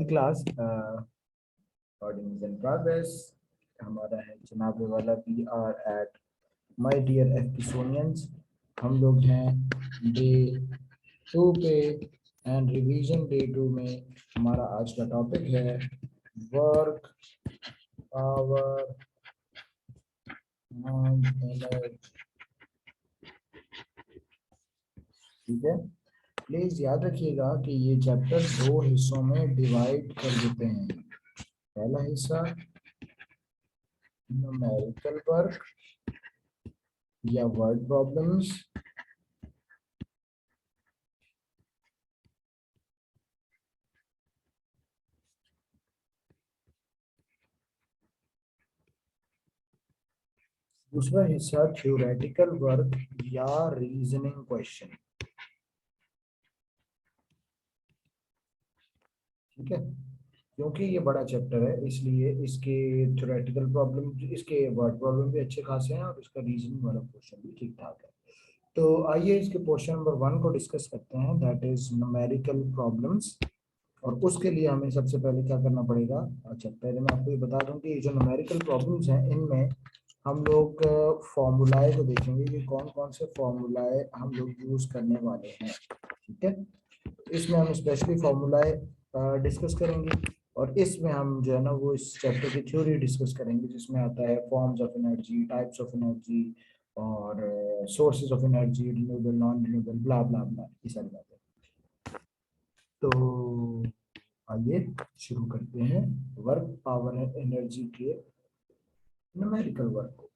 Class recording is in progress. हमारा है जनाब वाला we are at my dear एफिसोनियंस। हम लोग हैं डे 2 पे एंड रिवीजन डे 2 में हमारा आज का टॉपिक है वर्क पावर एंड एनर्जी। ठीक है, प्लीज याद रखिएगा कि ये चैप्टर दो हिस्सों में डिवाइड कर देते हैं। पहला हिस्सा न्यूमेरिकल वर्क या वर्ड प्रॉब्लम्स, दूसरा हिस्सा थ्योरेटिकल वर्क या रीजनिंग क्वेश्चन। ठीक है, क्योंकि ये बड़ा चैप्टर है इसलिए इसके थ्योरेटिकल प्रॉब्लम, इसके वर्ड प्रॉब्लम भी अच्छे खासे हैं और इसका रीजनिंग वाला क्वेश्चन भी ठीक ठाक है। तो आइए इसके क्वेश्चन नंबर 1 को डिस्कस करते हैं, दैट इज न्यूमेरिकल प्रॉब्लम्स। और उसके लिए हमें सबसे पहले क्या करना पड़ेगा। अच्छा, पहले मैं आपको ये बता दूं कि ये जो न्यूमेरिकल प्रॉब्लम्स हैं इनमें हम लोग फॉर्मूलाए को देखेंगे कि कौन कौन से फॉर्मूलाए हम लोग यूज करने वाले हैं। ठीक है, इसमें हम स्पेशली फॉर्मूलाए डिस्कस करेंगे और इसमें हम जो है ना वो इस चैप्टर की थ्योरी डिस्कस करेंगे, जिसमें आता है forms of energy, types of energy और sources of energy, renewable, non renewable, blah blah blah, ये सारी बातें। तो आइए शुरू करते हैं वर्क पावर एंड एनर्जी के न्यूमेरिकल वर्क को।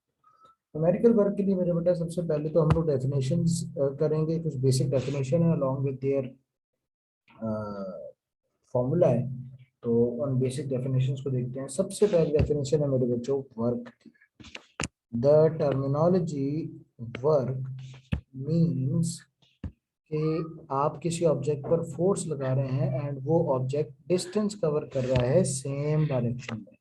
न्यूमेरिकल वर्क के लिए मेरे बेटा सबसे पहले तो हम लोग डेफिनेशंस करेंगे, कुछ बेसिक डेफिनेशन है अलॉन्ग विद देयर फॉर्मूला है। तो उन बेसिक डेफिनेशंस को देखते हैं। सबसे पहली डेफिनेशन है मेरे बच्चों वर्क की। द टर्मिनोलॉजी वर्क मीन्स कि आप किसी ऑब्जेक्ट पर फोर्स लगा रहे हैं एंड वो ऑब्जेक्ट डिस्टेंस कवर कर रहा है सेम डायरेक्शन में।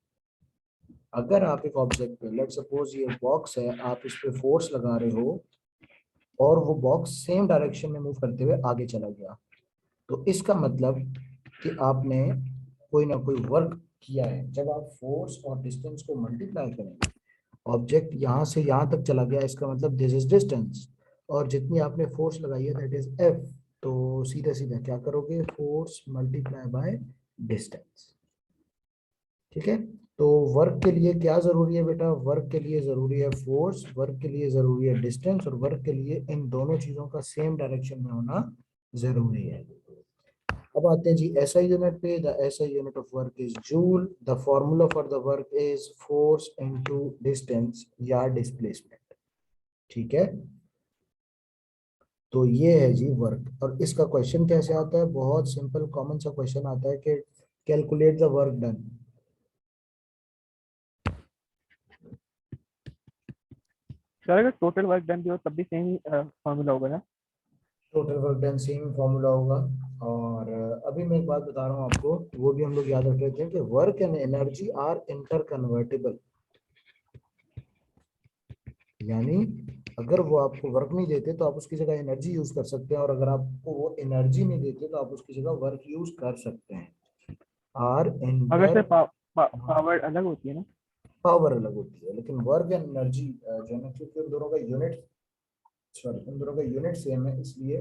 अगर आप एक ऑब्जेक्ट पे, लेट सपोज ये बॉक्स है, आप इस पे फोर्स लगा रहे हो और वो बॉक्स सेम डायरेक्शन में मूव करते हुए आगे चला गया, तो इसका मतलब कि आपने कोई ना कोई वर्क किया है। जब आप फोर्स और डिस्टेंस को मल्टीप्लाई करेंगे, ऑब्जेक्ट यहाँ से यहाँ तक चला गया, इसका मतलब दिस इज डिस्टेंस, और जितनी आपने फोर्स लगाई है दैट इज एफ। तो सीधा सीधा क्या करोगे, फोर्स मल्टीप्लाई बाय डिस्टेंस। ठीक है, तो वर्क के लिए क्या जरूरी है बेटा, वर्क के लिए जरूरी है फोर्स, वर्क के लिए जरूरी है डिस्टेंस, और वर्क के लिए इन दोनों चीजों का सेम डायरेक्शन में होना जरूरी है। अब आते हैं जी एसआई यूनिट पे। The SI unit of work is joule. The formula for the work is force into distance या डिस्प्लेसमेंट। ठीक है, तो ये है जी वर्क। और इसका क्वेश्चन कैसे आता है, बहुत सिंपल कॉमन सा क्वेश्चन आता है कि calculate the work done. Sir अगर टोटल वर्क डन भी हो तब भी सेम ही फॉर्मूला होगा ना? Total work done same formula होगा। और अभी मैं एक बात बता रहा हूँ आपको, वो भी हम लोग याद रख लेते हैं कि work and energy are interconvertible. यानी अगर वो आपको वर्क नहीं देते तो आप उसकी जगह एनर्जी यूज कर सकते हैं, और अगर आपको वो एनर्जी नहीं देते तो आप उसकी जगह वर्क यूज कर सकते हैं। आर अगर इंटर सर पावर अलग होती है ना? पावर अलग होती है, लेकिन वर्क एंड एनर्जी जो है ना, क्योंकि उन दोनों का यूनिट, सॉरी, उन दोनों का यूनिट सेम है, इसलिए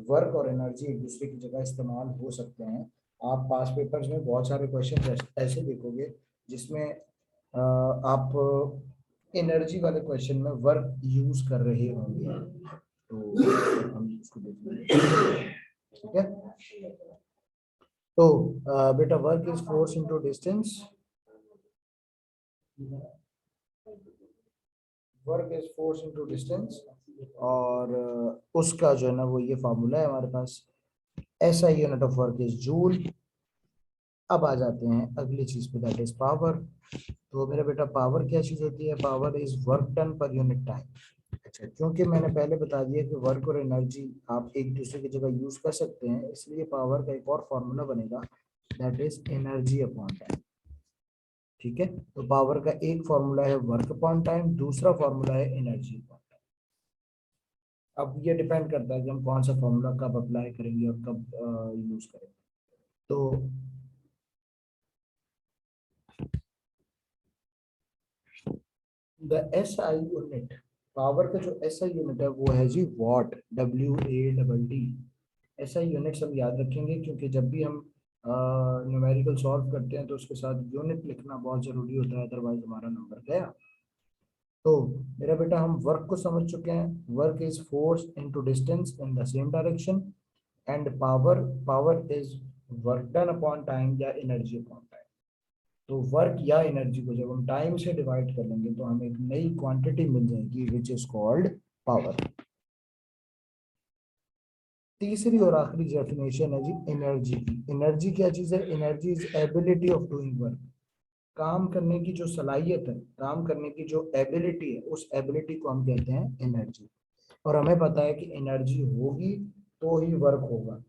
वर्क और एनर्जी एक दूसरे की जगह इस्तेमाल हो सकते हैं। आप पास पेपर्स में बहुत सारे क्वेश्चन ऐसे देखोगे जिसमें आप एनर्जी वाले क्वेश्चन में वर्क यूज कर रहे होंगे, तो हम उसको देख लेंगे। ठीक है, तो बेटा work is force into distance. Work is force into distance, और उसका जो है ना वो ये फार्मूला है हमारे पास। SI unit of work is joule. अब आ जाते हैं अगली चीज पे, दैट इज पावर। तो मेरा बेटा पावर क्या चीज होती है, power is work done per unit time. अच्छा, क्योंकि मैंने पहले बता दिया कि वर्क और एनर्जी आप एक दूसरे की जगह यूज कर सकते हैं, इसलिए पावर का एक और फॉर्मूला बनेगा, that is energy upon time. ठीक है, तो पावर का एक फॉर्मूला है वर्क अपॉन टाइम, दूसरा फॉर्मूला है एनर्जी अपॉन टाइम। अब ये डिपेंड करता है कि हम कौन सा फॉर्मूला कब अप्लाई करेंगे और कब यूज करेंगे। तो द SI यूनिट, पावर का जो SI यूनिट है वो है जी वॉट, WATT। SI यूनिट्स हम याद रखेंगे क्योंकि जब भी हम न्यूमेरिकल सॉल्व करते हैं तो उसके साथ यूनिट लिखना बहुत जरूरी होता है, अदरवाइज हमारा नंबर गया। तो मेरा बेटा हम वर्क को समझ चुके हैं, work is force into distance in the same direction, and power is work done upon time या एनर्जी अपॉन टाइम। तो वर्क या एनर्जी को जब हम टाइम से डिवाइड कर लेंगे तो हमें एक नई क्वांटिटी मिल जाएगी विच इज कॉल्ड पावर। तीसरी और आखिरी डेफिनेशन है जी एनर्जी की। एनर्जी क्या चीज है? Energy is ability of doing work, काम करने की जो सलाहियत है, काम करने की जो एबिलिटी है, उस एबिलिटी को हम कहते हैं एनर्जी। और हमें पता है कि एनर्जी होगी तो ही वर्क होगा,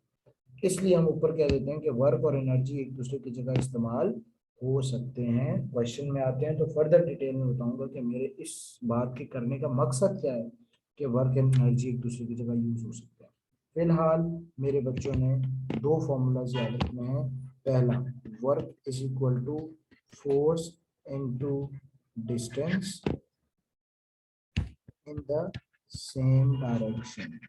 इसलिए हम ऊपर कह देते हैं कि वर्क और एनर्जी एक दूसरे की जगह इस्तेमाल हो सकते हैं। क्वेश्चन में आते हैं तो फर्दर डिटेल में बताऊंगा कि मेरे इस बात के करने का मकसद क्या है कि वर्क एंड एनर्जी एक दूसरे की जगह यूज हो सकते हैं। फिलहाल मेरे बच्चों ने दो फॉर्मूलाज याद रखने हैं। पहला, work is equal to force into distance in the same direction.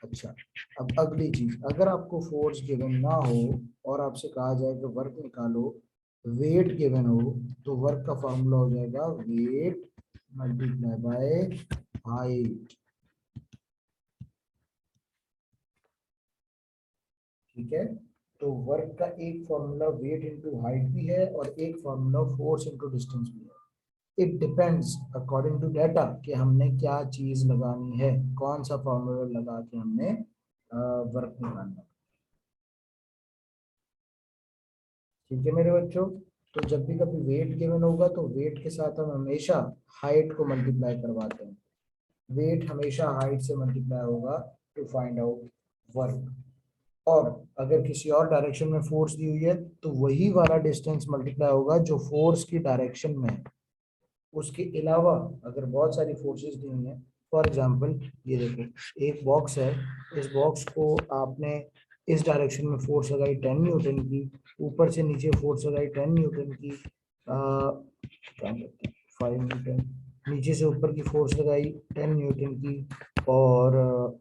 अच्छा, अब अगली चीज, अगर आपको फोर्स गिवन ना हो और आपसे कहा जाए कि वर्क निकालो, वेट गिवन हो, तो वर्क का फॉर्मूला हो जाएगा वेट मल्टीप्लाई बाय हाइट। ठीक है, तो वर्क का एक फॉर्मूला वेट इनटू हाइट भी है और एक फॉर्मूला फोर्स इनटू डिस्टेंस भी है। It depends according to data कि हमने क्या चीज लगानी है, कौन सा फॉर्मूला लगा के हमने वर्क निकालना। ठीक है मेरे बच्चों, तो जब भी कभी वेट गिवन होगा तो वेट के साथ हम हमेशा हाइट को मल्टीप्लाई करवाते हैं। वेट हमेशा हाइट से मल्टीप्लाई होगा टू फाइंड आउट वर्क। और अगर किसी और डायरेक्शन में फोर्स दी हुई है तो वही वाला डिस्टेंस मल्टीप्लाई होगा जो फोर्स की डायरेक्शन में है। उसके अलावा अगर बहुत सारी फोर्सेस दी हुई हैं, फॉर एग्जांपल ये देखो एक बॉक्स है, इस बॉक्स को आपने इस डायरेक्शन में फोर्स लगाई 10 न्यूटन की, ऊपर से नीचे फोर्स लगाई 10 न्यूटन की, 5 न्यूटन, नीचे से ऊपर की फोर्स लगाई 10 न्यूटन की, और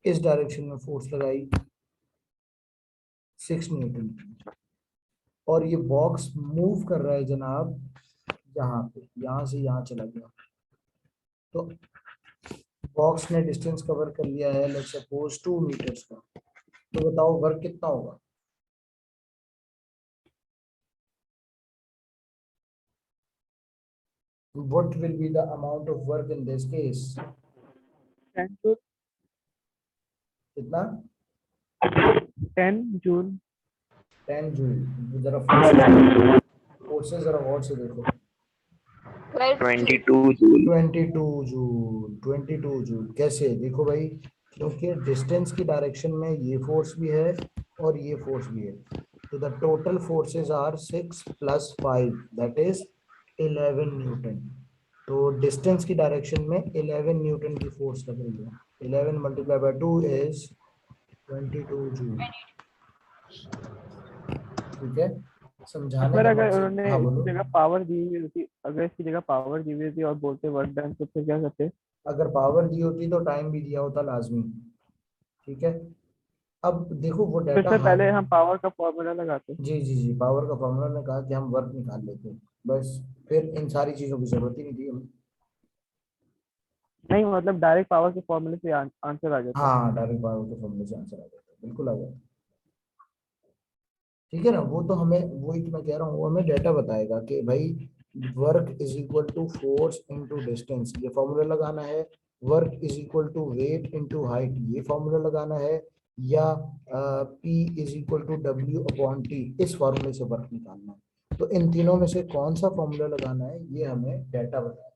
इस डायरेक्शन में फोर्स लगाई 6 न्यूटन की, और ये बॉक्स मूव कर रहा है जनाब यहाँ पे, यहाँ से यहाँ चला गया। तो बॉक्स ने डिस्टेंस कवर कर लिया है लेट्स सपोज 2 मीटर्स का, तो बताओ वर्क कितना होगा? What will be the amount of work in this case? 10 to कितना? 10 जूल। 10 जूल। जरा फोर्सेस जरा गौर से देखो। 22 जूल। 22 जूल कैसे? देखो भाई, क्योंकि डिस्टेंस की डायरेक्शन में ये फोर्स भी है और ये फोर्स भी है, तो the total forces are 6 + 5 that is 11 newton. तो डिस्टेंस की डायरेक्शन में 11 न्यूटन की फोर्स लग रही है। 11 मल्टीप्लाई बाय 2 इज 22 जूल। ठीक है, समझाने सर का अगर मकसद, उन्होंने हाँ इसकी बोलो। जगह पावर दी हुई होती, अगर इसकी जगह पावर दी हुई होती और बोलते वर्क डन, तो फिर क्या करते? अगर पावर दी होती तो टाइम भी दिया होता लाजमी। ठीक है, अब देखो वो फिर डाटा से हर, पहले हम पावर का फॉर्मूला लगाते। जी जी जी, पावर का फॉर्मूला ने कहा कि हम वर्क निकाल लेते हैं, बस फिर इन सारी चीजों की जरूरत ही नहीं थी हमें। नहीं मतलब डायरेक्ट पावर के फॉर्मूले से आंसर आ जाता। हाँ, डायरेक्ट पावर के फॉर्मूले से आंसर आ जाता है, बिल्कुल आ जाता है। ठीक है ना, वो तो हमें, वही तो मैं कह रहा हूँ, वो हमें डाटा बताएगा कि भाई work is equal to force into distance, ये फॉर्मूला लगाना है। Work is equal to weight into height, ये फॉर्मूला लगाना है। या P is equal to W/T, इस फॉर्मूले से वर्क निकालना है। तो इन तीनों में से कौन सा फॉर्मूला लगाना है ये हमें डाटा बताएगा।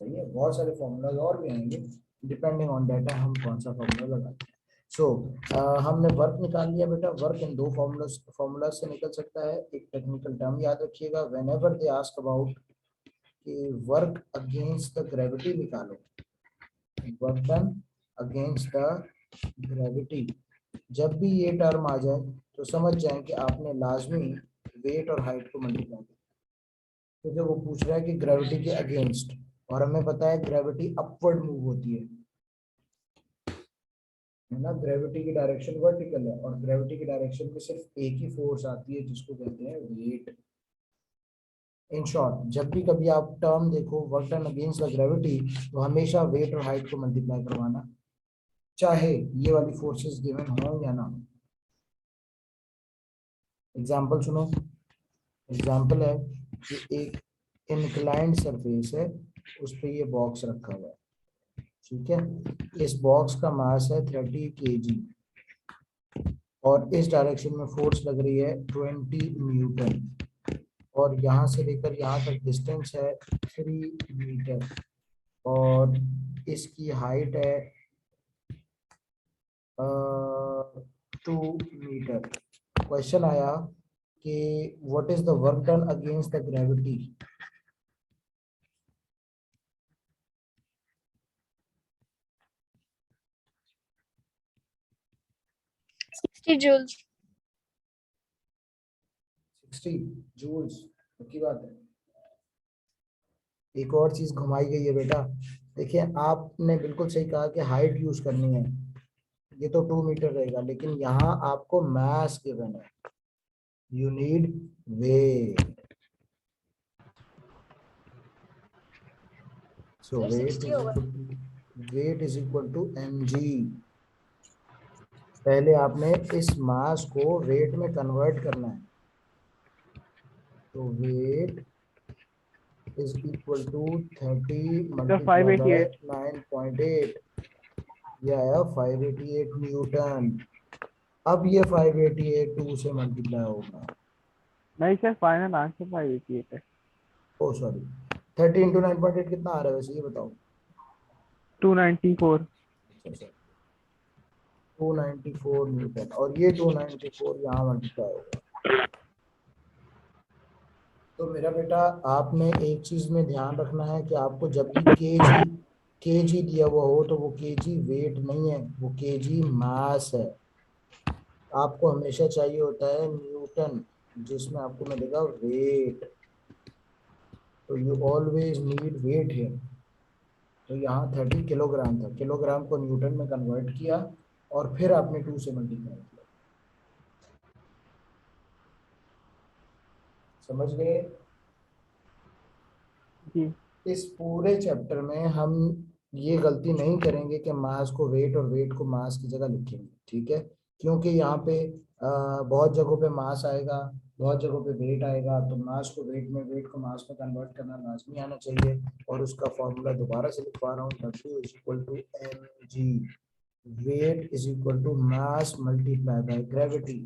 सही है, बहुत सारे फॉर्मूलाज और भी आएंगे, डिपेंडिंग ऑन डाटा हम कौन सा फॉर्मूला लगाते हैं। सो हमने वर्क निकाल लिया बेटा। वर्क इन दो फॉर्मूला से निकल सकता है। एक टेक्निकल टर्म याद रखिएगा, व्हेनेवर दे आस्क अबाउट कि वर्क अगेंस्ट द ग्रेविटी निकालो, work done against the gravity, जब भी ये टर्म आ जाए तो समझ जाए कि आपने लाजमी वेट और हाइट को मल्टीप्लाई किया, क्योंकि वो पूछ रहा है कि ग्रेविटी के अगेंस्ट, और हमें पता है ग्रेविटी अपवर्ड मूव होती है ना। ग्रेविटी की डायरेक्शन वर्टिकल है, और ग्रेविटी की डायरेक्शन में सिर्फ एक ही फोर्स आती है जिसको कहते हैं वेट। इन शॉर्ट, जब भी कभी आप टर्म देखो work done against the gravity, तो हमेशा वेट और हाइट को मल्टीप्लाई करवाना, चाहे ये वाली फोर्सेस गिवन हो या ना हो। एग्जाम्पल सुनो। एग्जाम्पल है कि एक इंक्लाइंड सरफेस है, उस पे ये बॉक्स रखा हुआ है, ठीक है। इस बॉक्स का मास है 30 kg, और इस डायरेक्शन में फोर्स लग रही है 20 न्यूटन, और यहाँ से लेकर यहाँ तक डिस्टेंस है 3 मीटर, और इसकी हाइट है 2 मीटर। क्वेश्चन आया कि what is the work done against the gravity. 60 joules. 60 joules, की बात है। एक और चीज घुमाई गई है बेटा, देखिए आपने बिल्कुल सही कहा कि हाइट यूज करनी है, ये तो 2 मीटर रहेगा, लेकिन यहाँ आपको मास गिवन है, you need weight. So Sir, 60 होगा। Weight is equal to mg। पहले आपने इस मास को वेट में कन्वर्ट करना है, तो weight is equal to 30 sir multiply by 588। 9.8, यह आया 588 न्यूटन। अब ये 588 2 से मल्टीप्लाई होगा, नहीं सर, फाइनल आंसर 588 है। ओ सॉरी, 30 इंटू 9.8 कितना आ रहा है वैसे, ये बताओ। 294। 294 न्यूटन, और ये 294 यहाँ मल्टीप्लाई होगा। तो मेरा बेटा, आपने एक चीज में ध्यान रखना है कि आपको जब भी केजी दिया हुआ हो, तो वो केजी वेट नहीं है, वो केजी मास है। आपको हमेशा चाहिए होता है न्यूटन, जिसमें आपको मिलेगा वेट। तो यू ऑलवेज नीड वेट है। तो यहाँ 30 किलोग्राम था, किलोग्राम को न्यूटन में कन्वर्ट किया, और फिर आपने 2 से मल्टीप्लाई किया। समझ गए। जी। इस पूरे चैप्टर में हम ये गलती नहीं करेंगे कि मास को वेट और वेट को मास की जगह लिखेंगे, ठीक है। क्योंकि यहाँ पे बहुत जगहों पे मास आएगा, बहुत जगहों पे वेट आएगा, तो मास को वेट में, वेट को मास में कन्वर्ट करना लाजमी आना चाहिए। और उसका फॉर्मूला दोबारा से लिखवा रहा हूँ, W is equal to mg। Weight is equal to mass multiply by gravity,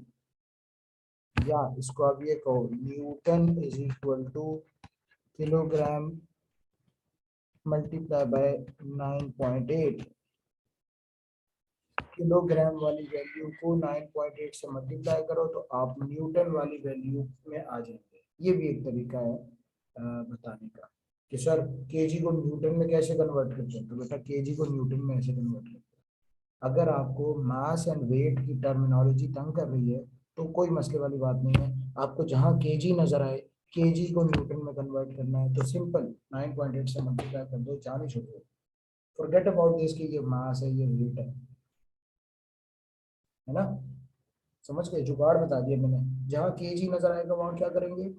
या इसको आप ये कहो, newton is equal to kilogram multiply by 9.8। Kilogram वाली वैल्यू को 9.8 से मल्टीप्लाई करो तो आप न्यूटन वाली वैल्यू में आ जाएंगे। ये भी एक तरीका है बताने का कि सर केजी को न्यूटन में कैसे कन्वर्ट करते हैं। तो बेटा केजी को न्यूटन में ऐसे कन्वर्ट करते हैं। अगर आपको मास एंड वेट की टर्मिनोलॉजी तंग कर रही है, तो कोई मसले वाली बात नहीं है। आपको जहां केजी नजर आए, केजी को न्यूटन में कन्वर्ट करना है, तो सिंपल 9.8 से मल्टीप्लाई कर दो, जान ही छोड़ो। फॉरगेट अबाउट दिस कि ये मास है, ये वेट है ना। समझ गए, जुगाड़ बता दिया मैंने। जहां केजी नजर आएगा वहां क्या करेंगे,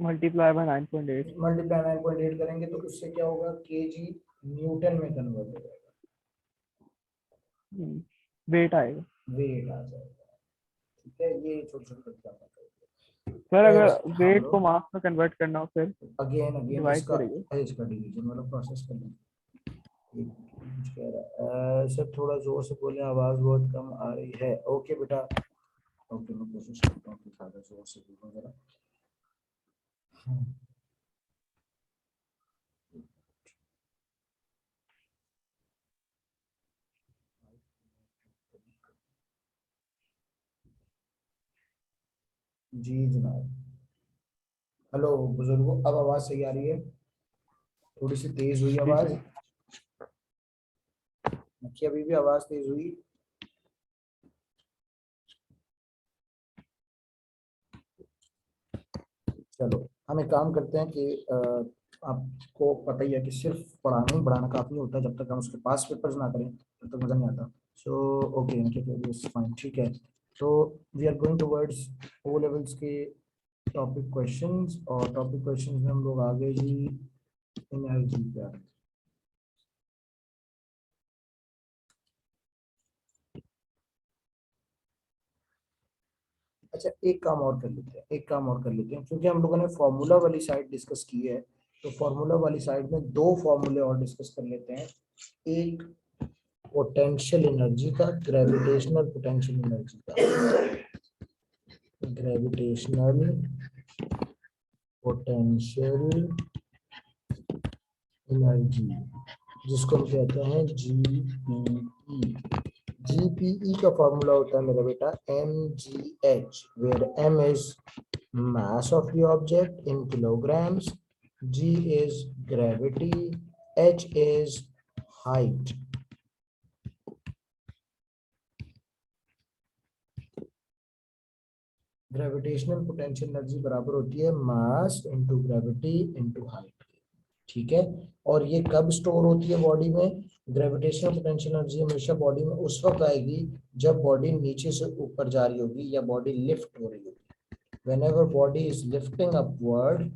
मल्टीप्लाई बाय 9.8। मल्टीप्लाई 9.8 करेंगे, तो उससे क्या होगा, केजी न्यूटन में कन्वर्ट हो जाएगा, वेट आएगा। वेट आ जाएगा। ठीक है, ये छोटे छोटे काम सर अगर हाँ वेट बोलो। को मास में कन्वर्ट करना हो फिर अगेन अगेन डिवाइड इसका करेंगे। इसका डिवीजन वाला प्रोसेस करना। कुछ कह रहा है सर, थोड़ा जोर से बोले, आवाज बहुत कम आ रही है। ओके बेटा, ओके, मैं कोशिश करता हूँ कि ज़्यादा जोर से बोलूँ जरा। हाँ, जी जनाब। हेलो बुजुर्गों, अब आवाज सही आ रही है, थोड़ी सी तेज हुई जी आवाज। सर। कि अभी भी आवाज तेज हुई? चलो हम एक काम करते हैं कि आपको पता ही है कि सिर्फ पढ़ाना ही पढ़ाना काफी होता है, जब तक हम उसके पास पेपर्स ना करें तब तक मजा नहीं आता। सो ओके फाइन, ठीक है। तो we are going towards O levels के टॉपिक क्वेश्चंस, और टॉपिक क्वेश्चंस में हम लोग आगे जी एनर्जी का। अच्छा एक काम और कर लेते हैं, क्योंकि हम लोगों ने फॉर्मूला वाली साइड डिस्कस की है, तो फॉर्मूला वाली साइड में दो फॉर्मूले और डिस्कस कर लेते हैं। एक पोटेंशियल एनर्जी का, ग्रेविटेशनल पोटेंशियल एनर्जी का, ग्रेविटेशनल पोटेंशियल एनर्जी, जिसको हम कहते हैं जीपीई। जीपीई का फॉर्मूला होता है मेरा बेटा mgh, where m is mass of the object in kilograms, g is gravity, h is height. Gravitational potential energy बराबर होती है mass into gravity into height, ठीक है। और ये कब स्टोर होती है बॉडी में? ग्रेविटेशनल पोटेंशियल एनर्जी हमेशा बॉडी में उस वक्त आएगी जब बॉडी नीचे से ऊपर जा रही होगी या बॉडी लिफ्ट हो रही होगी। Whenever body is lifting upward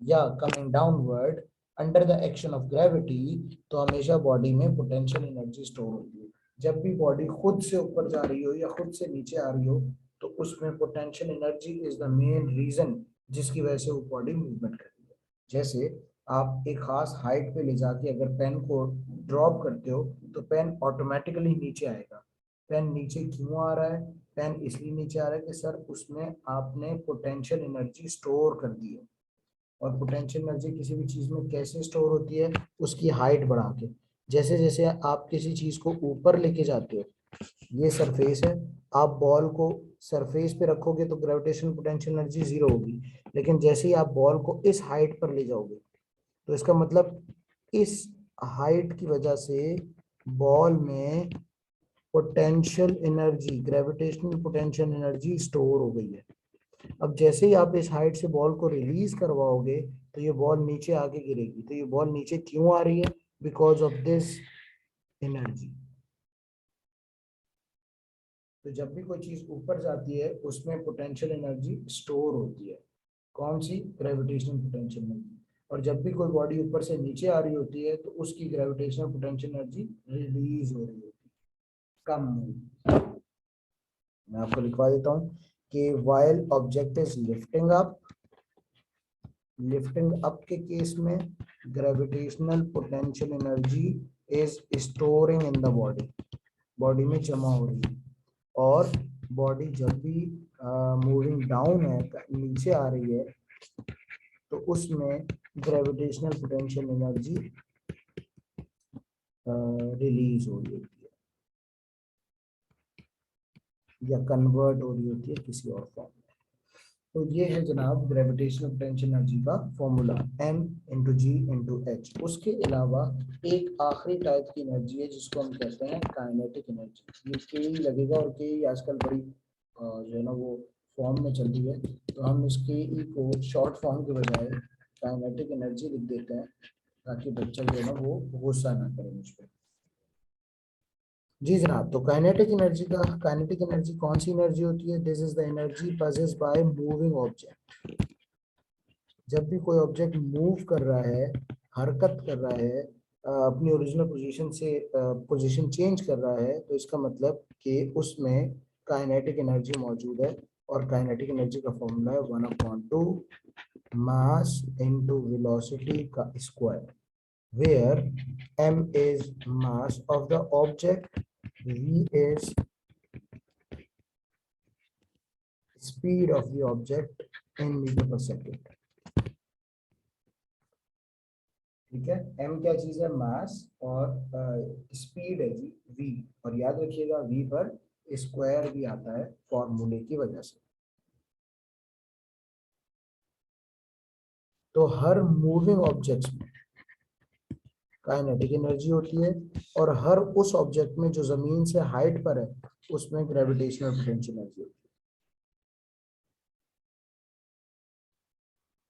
या coming downward under the action of gravity, तो हमेशा बॉडी में पोटेंशियल एनर्जी स्टोर होती है। जब भी बॉडी खुद से ऊपर जा रही हो या खुद से नीचे आ रही हो, तो उसमें potential energy is the main reason जिसकी वजह से वो बॉडी मूवमेंट करती है। जैसे आप एक खास हाइट पे ले जाके अगर पेन को ड्रॉप करते हो तो पेन ऑटोमेटिकली नीचे आएगा। पेन नीचे क्यों आ रहा है? पेन इसलिए नीचे आ रहा है कि सर उसमें आपने पोटेंशियल एनर्जी स्टोर कर दी है। और पोटेंशियल एनर्जी किसी भी चीज में कैसे स्टोर होती है? उसकी हाइट बढ़ा के। जैसे जैसे आप किसी चीज को ऊपर लेके जाते हो, ये सरफेस है, आप बॉल को सरफेस पे रखोगे तो ग्रेविटेशनल पोटेंशियल एनर्जी जीरो होगी। लेकिन जैसे ही आप बॉल को इस हाइट पर ले जाओगे, तो इसका मतलब इस हाइट की वजह से बॉल में potential energy, gravitational potential energy store हो गई है। अब जैसे ही आप इस हाइट से बॉल को रिलीज करवाओगे तो ये बॉल नीचे आके गिरेगी। तो ये बॉल नीचे क्यों आ रही है? Because of this energy. तो जब भी कोई चीज ऊपर जाती है उसमें पोटेंशियल एनर्जी स्टोर होती है। कौन सी? Gravitational potential energy. और जब भी कोई बॉडी ऊपर से नीचे आ रही होती है तो उसकी ग्रेविटेशनल पोटेंशियल एनर्जी रिलीज हो रही होती है, कम होगी। मैं आपको लिखवा देता हूँ कि while object is lifting up के केस में gravitational potential energy is storing in the body, body में जमा हो रही है। और बॉडी जब भी मूविंग डाउन है, नीचे आ रही है, तो उसमें ग्रेविटेशनल पोटेंशियल एनर्जी रिलीज हो रही होती है या कन्वर्ट हो रही होती है किसी और फॉर्म में। तो ये है जनाब ग्रेविटेशनल पोटेंशियल एनर्जी का फॉर्मूला, m इंटू जी इंटू एच। उसके अलावा एक आखिरी टाइप की एनर्जी है जिसको हम कहते हैं काइनेटिक एनर्जी। ये के लगेगा और के आजकल बड़ी जो है ना वो फॉर्म में चल रही है, तो हम इसके को शॉर्ट फॉर्म के बजाय काइनेटिक एनर्जी लिख देते हैं ताकि बच्चा जो है ना वो गुस्सा ना करे मुझ पर। जी जनाब, तो काइनेटिक एनर्जी कौन सी एनर्जी होती है? This is the energy possessed by moving object. जब भी कोई ऑब्जेक्ट मूव कर रहा है, हरकत कर रहा है, अपनी ओरिजिनल पोजीशन से पोजीशन चेंज कर रहा है, तो इसका मतलब कि उसमें काइनेटिक एनर्जी मौजूद है। और काइनेटिक एनर्जी का फॉर्मूला है 1/2 मास इनटू वेलोसिटी का square, where m is mass of the object, v is speed of the object in meter per second। ठीक है, m क्या चीज है? मास, और स्पीड है जी v। और याद रखिएगा v पर स्क्वायर भी आता है फॉर्मूले की वजह से। तो हर मूविंग ऑब्जेक्ट्स में काइनेटिक एनर्जी होती है, और हर उस ऑब्जेक्ट में जो जमीन से हाइट पर है उसमें ग्रेविटेशनल पोटेंशियल एनर्जी होती है।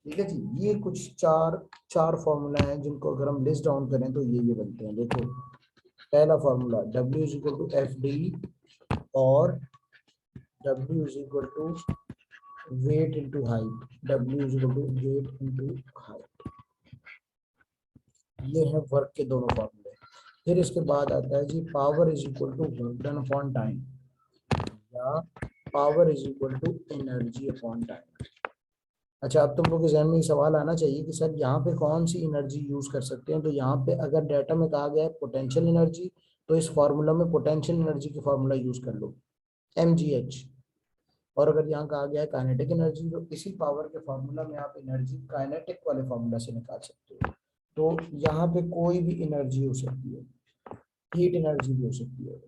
ठीक है जी, ये कुछ चार फॉर्मूला हैं जिनको अगर हम लिस्ट डाउन करें तो ये बनते हैं। देखो, पहला formula W is equal to F D, और W is equal to weight into height, W is equal to weight into height. ये है वर्क के दोनों फॉर्मूले। फिर इसके बाद आता है जी power is equal to work done upon time, या power is equal to energy upon time. अच्छा, अब तुम लोग के जहन में ये सवाल आना चाहिए कि सर यहाँ पे कौन सी एनर्जी यूज कर सकते हैं। तो यहाँ पे अगर डाटा में कहा गया है पोटेंशियल एनर्जी, तो इस फार्मूला में पोटेंशियल एनर्जी की फार्मूला यूज कर लो, mgh। और अगर यहाँ कहा गया है काइनेटिक एनर्जी, तो इसी पावर के फार्मूला में आप एनर्जी काइनेटिक वाले फार्मूला से निकाल सकते हो। तो यहाँ पे कोई भी एनर्जी हो सकती है, हीट एनर्जी भी हो सकती है।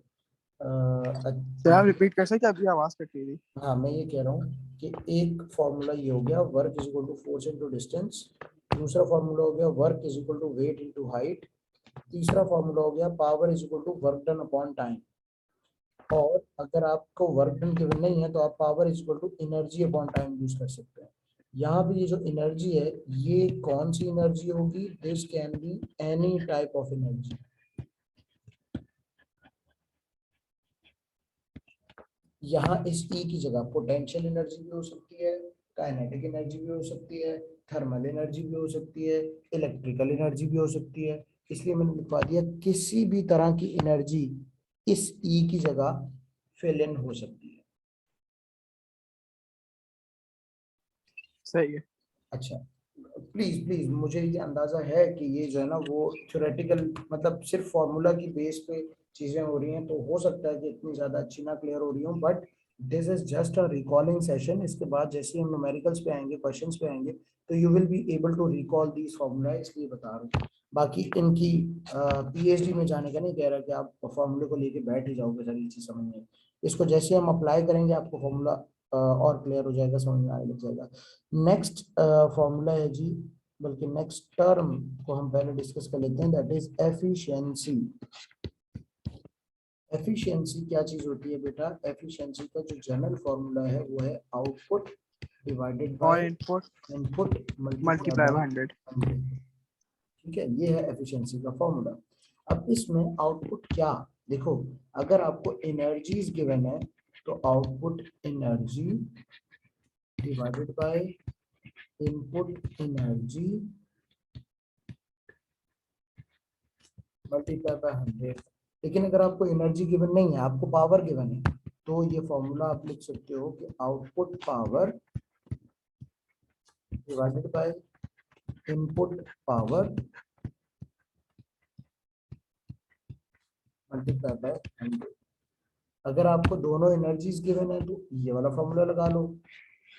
सर आप रिपीट कर सकते हैं, अभी आवाज कट रही थी। हाँ, मैं ये कह रहा हूँ कि एक फॉर्मूला ये हो गया work is equal to force into distance, दूसरा फॉर्मूला हो गया work is equal to weight into height, तीसरा फॉर्मूला हो गया power is equal to work done upon time. और अगर आपको वर्क डन गिवन नहीं है तो आप power is equal to energy upon time use कर सकते हैं। यहाँ पे ये जो एनर्जी है ये कौन सी एनर्जी होगी, this can be any type of energy. यहाँ इस ई की जगह पोटेंशियल एनर्जी भी हो सकती है, काइनेटिक एनर्जी भी हो सकती है, थर्मल एनर्जी भी हो सकती है, इलेक्ट्रिकल एनर्जी भी हो सकती है। इसलिए मैंने लिखवा दिया किसी भी तरह की एनर्जी इस ई की जगह फिल इन हो सकती है। सही है। अच्छा, प्लीज प्लीज, मुझे ये अंदाजा है कि ये जो है ना वो थ्योरेटिकल, मतलब सिर्फ फॉर्मूला की बेस पे चीजें हो रही हैं, तो हो सकता है कि इतनी ज्यादा अच्छी ना क्लियर हो रही हो, but this is just a recalling session. इसके बाद जैसे ही हम न्यूमेरिकल्स पे आएंगे, क्वेश्चंस पे आएंगे, तो you will be able to recall these formula, इसलिए बता रहा हूँ। बाकी इनकी पीएचडी में जाने का नहीं कह रहा कि आप फॉर्मूले को लेके बैठ ही जाओगे, सारी चीज समझ में। इसको जैसे हम अप्लाई करेंगे आपको फॉर्मूला और क्लियर हो जाएगा, समझ में आने लग जाएगा। नेक्स्ट फॉर्मूला है जी, बल्कि नेक्स्ट टर्म को हम पहले डिस्कस कर लेते हैं, दैट इज एफिशिएंसी। एफिशिएंसी क्या चीज होती है बेटा? एफिशिएंसी का जो जनरल फॉर्मूला है वो है आउटपुट डिवाइडेड और by input input multiply multiply by by 100। 100। ठीक है, ये है एफिशिएंसी का फॉर्मूला। अब इसमें आउटपुट क्या, देखो, अगर आपको एनर्जीज गिवन है तो output energy divided by input energy multiply by 100। लेकिन अगर आपको एनर्जी गिवन नहीं है, आपको पावर गिवन है, तो ये फॉर्मूला आप लिख सकते हो कि output power divided by input power multiply by 100। अगर आपको दोनों एनर्जीज गिवन है तो ये वाला फॉर्मूला लगा लो।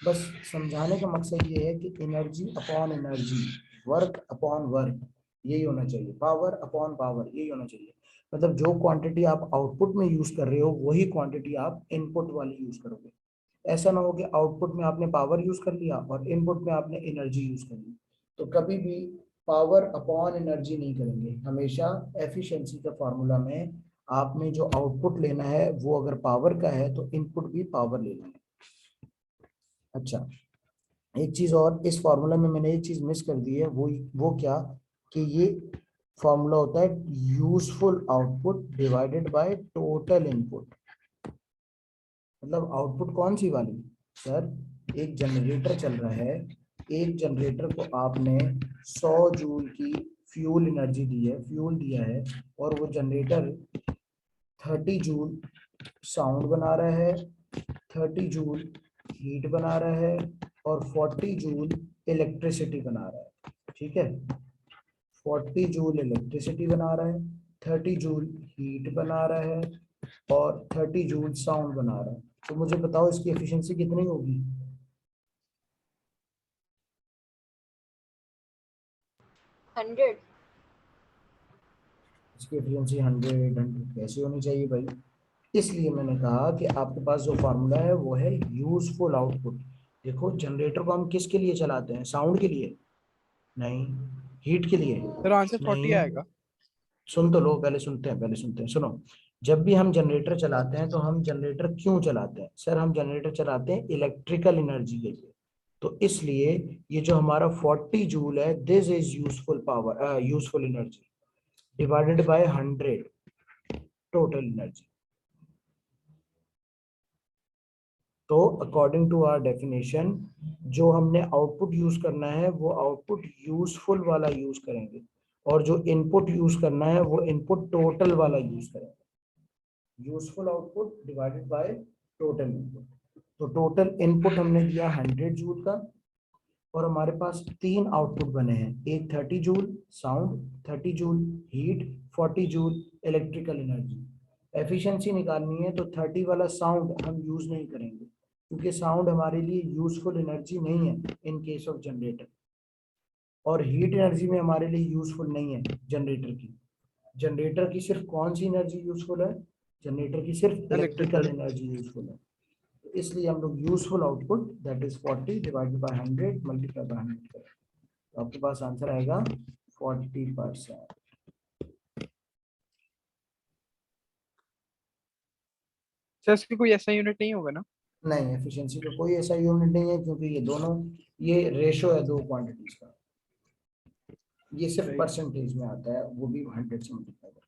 बस समझाने का मकसद ये है कि energy upon energy, work upon work, यही होना चाहिए, पावर अपॉन पावर, यही होना चाहिए। मतलब जो क्वांटिटी आप आउटपुट में यूज कर रहे हो वही क्वांटिटी आप इनपुट वाली यूज करोगे। ऐसा ना हो कि आउटपुट में आपने पावर यूज कर लिया और इनपुट में आपने एनर्जी यूज कर ली। तो कभी भी पावर अपॉन एनर्जी नहीं करेंगे, हमेशा एफिशिएंसी का फॉर्मूला में आपने जो आउटपुट लेना है वो अगर पावर का है तो इनपुट भी पावर लेना है। अच्छा, एक चीज और, इस फॉर्मूला में मैंने एक चीज मिस कर दी है, वो क्या, कि ये फॉर्मूला होता है useful output divided by total input. मतलब आउटपुट कौन सी वाली? सर, एक जनरेटर चल रहा है, एक जनरेटर को आपने 100 जूल की फ्यूल एनर्जी दी है, फ्यूल दिया है, और वो जनरेटर 30 जूल साउंड बना रहा है, 30 जूल हीट बना रहा है, और 40 जूल इलेक्ट्रिसिटी बना रहा है। ठीक है, 40 जूल इलेक्ट्रिसिटी बना रहा है, 30 जूल हीट बना रहा है, और 30 जूल साउंड बना रहा है। तो मुझे बताओ इसकी एफिशिएंसी कितनी होगी? 100। इसकी एफिशिएंसी 100 कैसी होनी चाहिए भाई? इसलिए मैंने कहा कि आपके पास जो फार्मूला है वो है यूजफुल आउटपुट। देखो, जनरेटर को हम किसके लिए चलाते हैं? साउंड के लिए? नहीं। हीट के लिए? सर आंसर 40 नहीं। आएगा। सुन तो लो, पहले सुनते हैं, सुनो। जब भी हम जनरेटर चलाते हैं तो हम जनरेटर क्यों चलाते हैं? सर हम जनरेटर चलाते हैं इलेक्ट्रिकल एनर्जी के लिए। तो इसलिए ये जो हमारा 40 जूल है, this is useful power, useful energy divided by 100 total energy. तो अकॉर्डिंग टू आवर डेफिनेशन, जो हमने आउटपुट यूज करना है वो आउटपुट यूजफुल वाला यूज करेंगे, और जो इनपुट यूज करना है वो इनपुट टोटल वाला यूज करेंगे। Useful output divided by total input. तो टोटल इनपुट हमने दिया 100 जूल का, और हमारे पास तीन आउटपुट बने हैं, एक 30 joule sound, 30 joule heat, 40 joule electrical energy. Efficiency निकालनी है तो 30 वाला साउंड हम यूज नहीं करेंगे, क्योंकि साउंड हमारे लिए यूजफुल एनर्जी नहीं है इन केस ऑफ जनरेटर, और हीट एनर्जी में हमारे लिए यूजफुल नहीं है जनरेटर की। जनरेटर की सिर्फ कौन सी एनर्जी यूजफुल है? जनरेटर की सिर्फ इलेक्ट्रिकल इलेक्ट्रिकल। एनर्जी यूजफुल है। तो इसलिए हम लोग useful output that is 40 divided by 100 multiply by 100 करें, तो आपके पास आंसर आएगा 40%। सर इसकी कोई ऐसा यूनिट नहीं होगा ना? नहीं, एफिशिएंसी का कोई ऐसा यूनिट नहीं है, क्योंकि ये दोनों, ये रेशो है दो क्वांटिटीज का। ये सिर्फ सही। परसेंटेज में आता है, वो भी 100 से मल्टीप्लाई करके।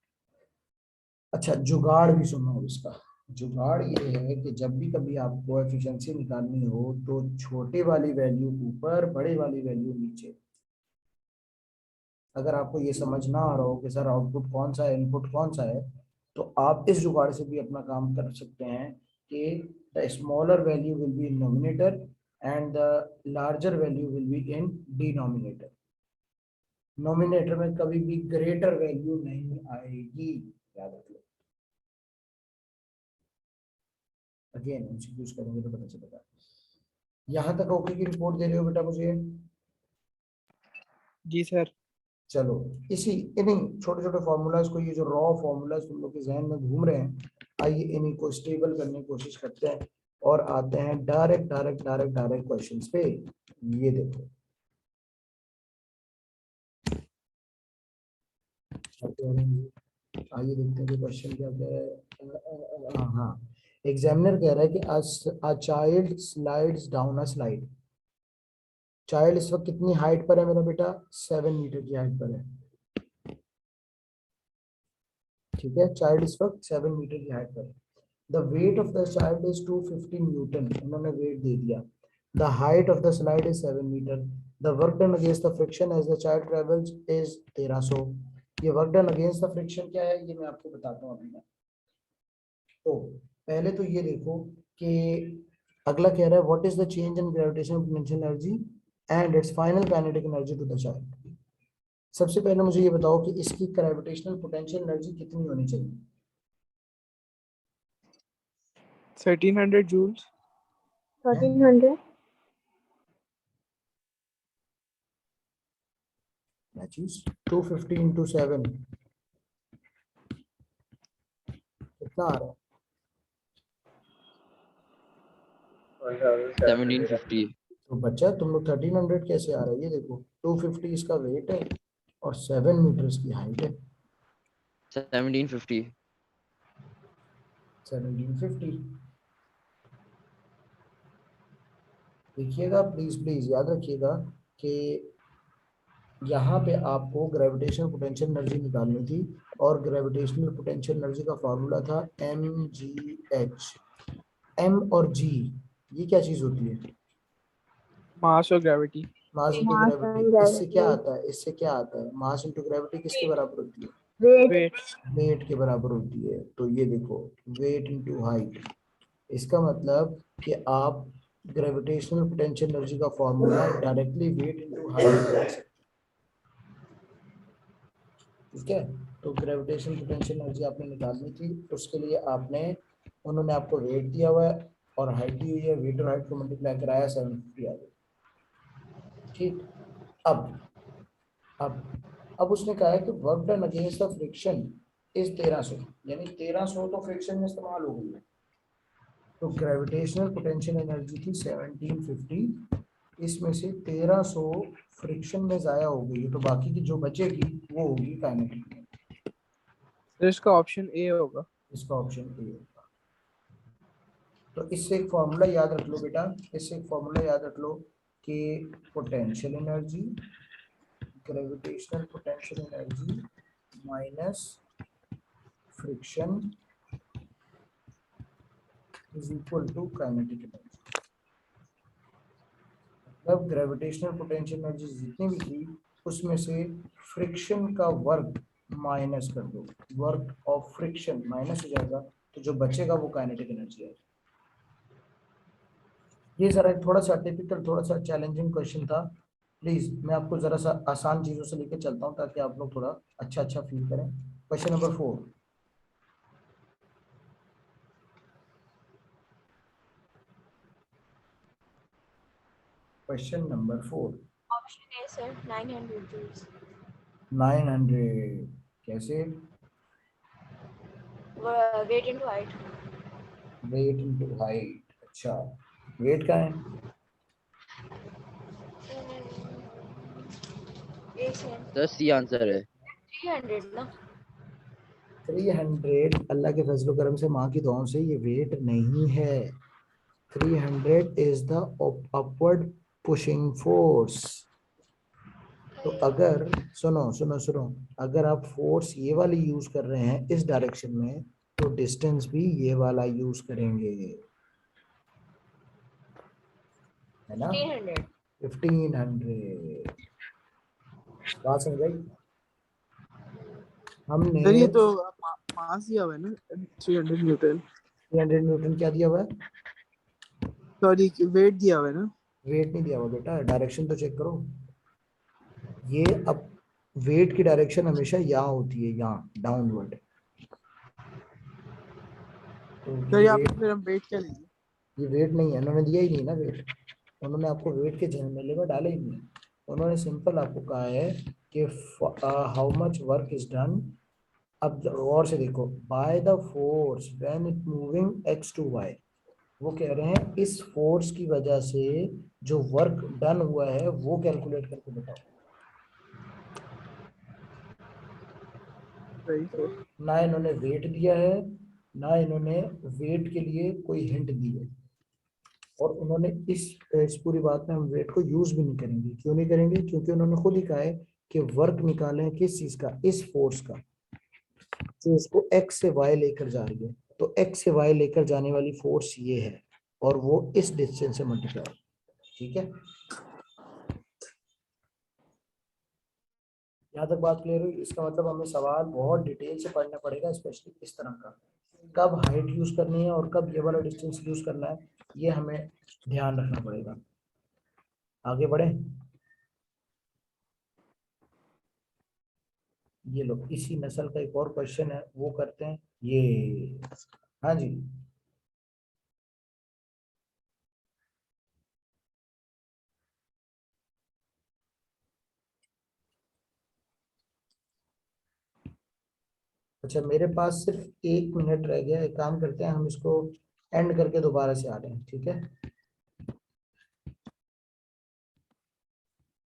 अच्छा, जुगाड़ भी सुनो इसका। जुगाड़ ये है कि जब भी कभी आपको एफिशिएंसी निकालनी हो तो छोटे वाली वैल्यू ऊपर, बड़े वाली वैल्यू नीचे। अगर आपको ये समझ ना आ रहा हो कि सर आउटपुट कौन सा है, इनपुट कौन सा है, तो आप इस जुगाड़ से भी अपना काम कर सकते हैं कि the smaller value will be in nominator and the larger value will be in denominator. Nominator में कभी भी ग्रेटर वैल्यू नहीं आएगी, याद रख लो। अगेन एमसीक्यूज करेंगे तो पता चलेगा। यहाँ तक ओके की रिपोर्ट दे रहे हो बेटा मुझे? जी सर। चलो, इसी इन्हीं छोटे छोटे फॉर्मूलाज को, ये जो रॉ फॉर्मूलाज तुम लोग के जहन में घूम रहे हैं, आइए इन्हीं को स्टेबल करने की कोशिश करते हैं और आते हैं डायरेक्ट क्वेश्चंस पे। ये देखो, आइए देखते हैं कि क्वेश्चन क्या कह रहा है। हाँ, एग्जामिनर कह रहा है कि a child slides down a slide। Child इस वक्त कितनी हाइट पर है मेरा बेटा? 7 मीटर की हाइट पर है। ठीक है, चाइल्ड इस वक्त 7 मीटर की हाइट पर है। The weight of the child is 250 newton, उन्होंने वेट दे दिया। The height of the slide is 7 metre. The work done against the friction as the child travels is 1300। ये work done against the friction क्या है, ये मैं आपको बताता हूँ अभी। तो पहले तो ये देखो कि अगला कह रहा है what is the change in gravitational potential energy and its final kinetic energy to the child. सबसे पहले मुझे ये बताओ कि इसकी ग्रेविटेशनल पोटेंशियल एनर्जी कितनी होनी चाहिए? 1300 जूल्स। 1300। क्या चीज? 250 इंटू 7 कितना आ रहा है? 1750। तो बच्चा तुम लोग 1300 कैसे आ रहा है? ये देखो 250 इसका वेट है और 7 मीटर इसकी हाइट है। 1750। 1750। देखिएगा प्लीज प्लीज याद रखिएगा कि यहाँ पे आपको ग्रेविटेशनल पोटेंशियल एनर्जी निकालनी थी, और ग्रेविटेशनल पोटेंशियल एनर्जी का फॉर्मूला था mgh। m और g ये क्या चीज होती है? मास और gravity. Mass into Mass gravity. and इससे क्या gravity. आता है? इससे क्या आता है? मास इंटू ग्रेविटी किसके बराबर होती है? Weight. वेट। वेट के बराबर होती है। तो ये देखो, वेट इंटू हाइट, इसका मतलब कि आप ग्रेविटेशनल पोटेंशियल एनर्जी का formula directly wait into height. ठीक है, तो ग्रेविटेशनल पोटेंशियल एनर्जी आपने निकालनी थी, उसके लिए आपने, उन्होंने आपको वेट दिया हुआ है और हाइट दी हुई है, वेट और हाइट को मल्टीप्लाई कराया 750 आ गया। ठीक, अब उसने कहा है कि work done against the friction is 1300, यानी 1300 तो फ्रिक्शन में इस्तेमाल हो गई है। तो ग्रेविटेशनल पोटेंशियल एनर्जी थी 1750, इसमें से 1300 फ्रिक्शन में जाया हो गई है, तो बाकी की जो बचेगी वो होगी काइनेटिक एनर्जी। तो इसका ऑप्शन ए होगा। इसका ऑप्शन ए होगा। तो इससे एक फॉर्मूला याद रख लो बेटा, इससे एक फॉर्मूला याद रख लो कि potential energy, gravitational potential energy minus friction is equal to kinetic energy. मतलब ग्रेविटेशनल पोटेंशियल एनर्जी जितनी भी थी उसमें से फ्रिक्शन का वर्क माइनस कर दो, वर्क ऑफ फ्रिक्शन माइनस हो जाएगा, तो जो बचेगा वो काइनेटिक एनर्जी है। ये जरा थोड़ा सा टिपिकल, थोड़ा सा चैलेंजिंग क्वेश्चन था। प्लीज मैं आपको जरा सा आसान चीजों से लेकर चलता हूँ ताकि आप लोग थोड़ा अच्छा अच्छा फील करें। Question number 4। Question number 4। Option A, sir, 900 joules. 900 कैसे? Weight into height. Weight into height. अच्छा, वेट का है? A, sir, sir C answer है। 300 ना? 300 अल्लाह के फजलो करम से, माँ की दुआओं से ये वेट नहीं है। 300 is the upward pushing force. तो अगर सुनो सुनो सुनो, अगर आप फोर्स ये वाली यूज कर रहे हैं इस डायरेक्शन में, तो डिस्टेंस भी ये वाला यूज करेंगे, है ना? 1500. 1500। बात समझ आई? हमने सर ये तो मास दिया हुआ है ना, 300 न्यूटन। 300 न्यूटन क्या दिया हुआ है? सॉरी, वेट दिया हुआ है ना। वेट नहीं दिया हुआ बेटा, डायरेक्शन तो चेक करो। ये अब वेट की डायरेक्शन हमेशा यहाँ होती है, यहाँ डाउनवर्ड। तो सर ये यहाँ पे वेट, फिर हम वेट क्या लेंगे? ये वेट नहीं है, उन्होंने दिया ही नहीं ना वेट। उन्होंने आपको वेट के झमेले में डाले ही नहीं। उन्होंने सिंपल आपको कहा है कि how much work is done. अब गौर से देखो, by the force when it moving X to Y, वो कह रहे हैं इस फोर्स की वजह से जो वर्क डन हुआ है वो कैलकुलेट करके बताओ। सही सर। ना इन्होंने वेट दिया है, ना इन्होंने वेट के लिए कोई हिंट दी है, और उन्होंने इस पूरी बात में हम वेट को यूज भी नहीं करेंगे। क्यों नहीं करेंगे? क्योंकि उन्होंने खुद ही कहा है कि वर्क निकालें किस चीज का, इस फोर्स का, जो इसको एक्स से वाई लेकर जा रही है। तो एक्स से वाई लेकर जाने वाली फोर्स ये है, और वो इस डिस्टेंस से मल्टीप्लाई। ठीक है, यहाँ तक बात क्लियर हुई? इसका मतलब हमें सवाल बहुत डिटेल से पढ़ना पड़ेगा, स्पेशली इस तरह का, कब हाइट यूज करनी है और कब ये वाला डिस्टेंस यूज करना है, ये हमें ध्यान रखना पड़ेगा। आगे बढ़े, ये लो इसी नस्ल का एक और क्वेश्चन है, वो करते हैं ये। हाँ जी, अच्छा मेरे पास सिर्फ 1 मिनट रह गया, एक काम करते हैं हम इसको एंड करके दोबारा से आ रहे हैं, ठीक है?